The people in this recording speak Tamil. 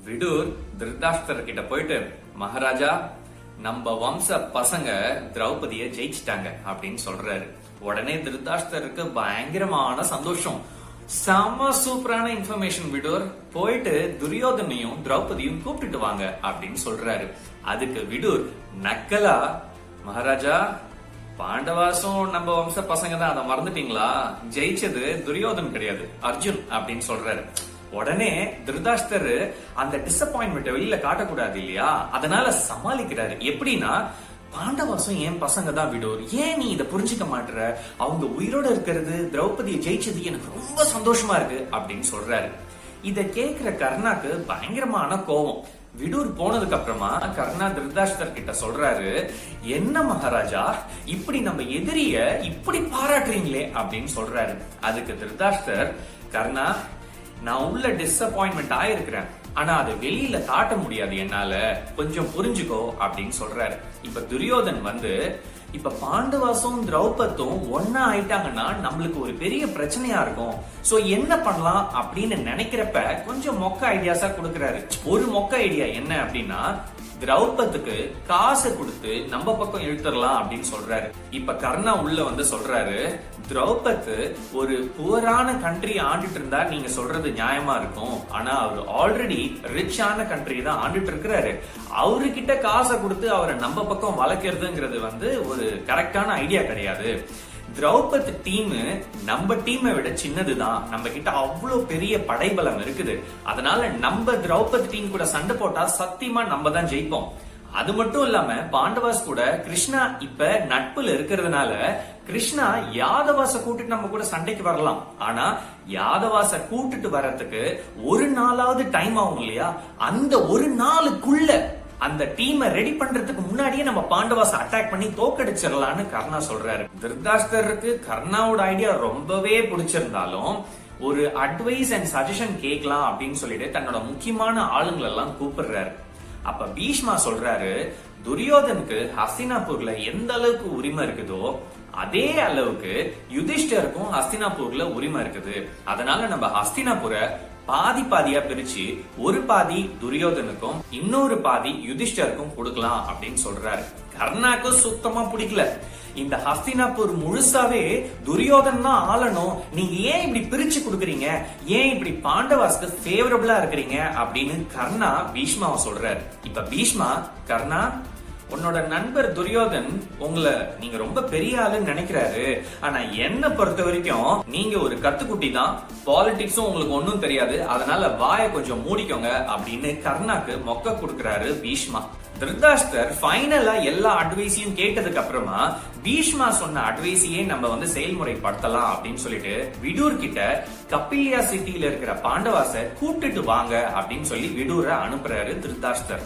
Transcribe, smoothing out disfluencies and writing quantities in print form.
விடூர் திருதராஷ்டிரர் கிட்ட போயிட்டு, மகாராஜா நம்ம வம்ச பசங்க திரௌபதிய ஜெயிச்சிட்டாங்க அப்படின்னு சொல்றாரு. உடனே திருதராஷ்டிரருக்கு பயங்கரமான சந்தோஷம். செம சூப்பரான இன்ஃபர்மேஷன் விடூர், போயிட்டு துரியோதனையும் திரௌபதியும் கூப்பிட்டுட்டு வாங்க அப்படின்னு சொல்றாரு. அதுக்கு விடூர் நக்கலா, மகாராஜா பாண்டவாசும் நம்ம வம்ச பசங்க தான், அதை மறந்துட்டீங்களா? ஜெயிச்சது துரியோதன் கிடையாது, அர்ஜுன் அப்படின்னு சொல்றாரு. உடனே திருதராஷ்டிரர் அந்த டிசப்பாயின்மெண்ட் வெளியில காட்டக்கூடாது இல்லையா, அதனால சமாளிக்கிறாரு. எப்படின்னா, பாண்டவாசும் என் பசங்க தான் விடூர், ஏன் நீ இதை புரிஞ்சுக்க மாட்டுற? அவங்க உயிரோட இருக்கிறது, திரௌபதியை ஜெயிச்சது எனக்கு ரொம்ப சந்தோஷமா இருக்கு அப்படின்னு சொல்றாரு. இத கேக்குற கர்ணாக்கு பயங்கரமான கோபம். விடூர் போனதுக்கு அப்புறமா கர்ணா திருதராஷ்டிரர் கிட்ட சொல்றாரு, என்ன மகாராஜா இப்படி நம்ம எதிரிய இப்படி பாராட்டுறீங்களே அப்படின்னு சொல்றாரு. அதுக்கு திருதராஷ்டிரர், கர்ணா நான் உள்ள டிசப்பாயின்மெண்ட் ஆயிருக்கிறேன், ஆனா அதை வெளியில காட்ட முடியாது என்னால, கொஞ்சம் புரிஞ்சுக்கோ அப்படின்னு சொல்றாரு. இப்ப துரியோதன் இப்ப பாண்டவாசும் திரௌபதும் ஒன்னா ஆயிட்டாங்கன்னா நம்மளுக்கு ஒரு பெரிய பிரச்சனையா இருக்கும், சோ என்ன பண்ணலாம் அப்படின்னு நினைக்கிறப்ப கொஞ்சம் மொக்க ஐடியாஸா கொடுக்கறாரு. ஒரு மொக்க ஐடியா என்ன அப்படின்னா, திரௌபதுக்கு காசை கொடுத்து நம்ம பக்கம் இழுத்துடலாம் அப்படின்னு சொல்றாரு. இப்ப கர்ணா உள்ள சொல்றாரு, திரௌபது ஒரு புவரான கண்ட்ரி ஆண்டுட்டு இருந்தா நீங்க சொல்றது நியாயமா இருக்கும், ஆனா அவர் ஆல்ரெடி ரிச்சான கண்ட்ரி தான் ஆண்டுட்டு இருக்கிறாரு, அவர்கிட்ட காசை கொடுத்து அவரை நம்ம பக்கம் வளர்க்கறதுங்கிறது ஒரு கரெக்டான ஐடியா கிடையாது. திரௌபதி டீம் நம்ம டீமை விட சின்னதுதான், நம்ம கிட்ட அவ்வளவு பெரிய படைபலம் இருக்குது, அதனால நம்ம திரௌபதி டீம் கூட சண்டை போட்டா சத்தியமா நம்ம தான் ஜெயிப்போம். அது மட்டும் இல்லாம பாண்டவாஸ் கூட கிருஷ்ணா இப்ப நட்புல இருக்கிறதுனால கிருஷ்ணா யாதவாச கூட்டிட்டு நம்ம கூட சண்டைக்கு வரலாம், ஆனா யாதவாச கூட்டிட்டு வர்றதுக்கு ஒரு நாளாவது டைம் ஆகும் இல்லையா, அந்த ஒரு நாளுக்குள்ள அந்த டீமை ரெடி பண்றதுக்கு முன்னாடியே நம்ம பாண்டவாச அட்டாக் பண்ணி தோக்கடிச்சிடலாம்னு கர்ணா சொல்றாரு. திருதராஷ்டிரருக்கு கர்ணாவோட ஐடியா ரொம்பவே பிடிச்சிருந்தாலும் ஒரு அட்வைஸ் அண்ட் சஜஷன் கேட்கலாம் அப்படின்னு சொல்லிட்டு தன்னோட முக்கியமான ஆளுங்களை எல்லாம் கூப்பிடுறாரு. அப்ப பீஷ்மா சொல்றாரு, துரியோதனுக்கு ஹஸ்தினாபூர்ல எந்த அளவுக்கு உரிமை இருக்குதோ அதே அளவுக்கு யுதிஷ்டருக்கும் ஹஸ்தினாபூர்ல உரிமை இருக்குது, அதனால நம்ம ஹஸ்தினாபூரை பாதி பாதியா பிரிச்சு ஒரு பாதி துரியோதனுக்கும் இன்னொரு பாதி யுதிஷ்டருக்கும் கொடுக்கலாம் அப்படின்னு சொல்றாரு. கர்ணாக்கு சுத்தமா பிடிக்கல. இந்த ஹஸ்தினாபூர் முழுசாவே துரியோதன் தான் ஆளணும், நீங்க ஏன் இப்படி பிரிச்சு கொடுக்கறீங்க, ஏன் இப்படி பாண்டவாஸ்க்கு ஃபேவரபிளா இருக்கிறீங்க அப்படின்னு கர்ணா பீஷ்மாவை சொல்றாரு. இப்ப பீஷ்மா, கர்ணா உன்னோட நண்பர் துரியோதன் உங்களை நீங்க ரொம்ப பெரிய ஆளுன்னு நினைக்கிறாரு, ஆனா என்ன பொறுத்த வரைக்கும் நீங்க ஒரு கத்துக்குட்டி தான், பாலிடிக்ஸும் உங்களுக்கு ஒன்னும் தெரியாது, அதனால வாயை கொஞ்சம் மூடிக்கோங்க அப்படின்னு கர்ணாக்கு மொக்க கொடுக்கறாரு பீஷ்மா. திருதராஷ்டிரர் ஃபைனலா எல்லா அட்வைஸையும் கேட்டதுக்கு அப்புறமா பீஷ்மா சொன்ன அட்வைஸையே நம்ம செயல்முறைப்படுத்தலாம் அப்படின்னு சொல்லிட்டு விடூர் கிட்ட கப்பிலியா சிட்டியில இருக்கிற பாண்டவாச கூப்பிட்டுட்டு வாங்க அப்படின்னு சொல்லி விடூரை அனுப்புறாரு திருதராஷ்டிரர்.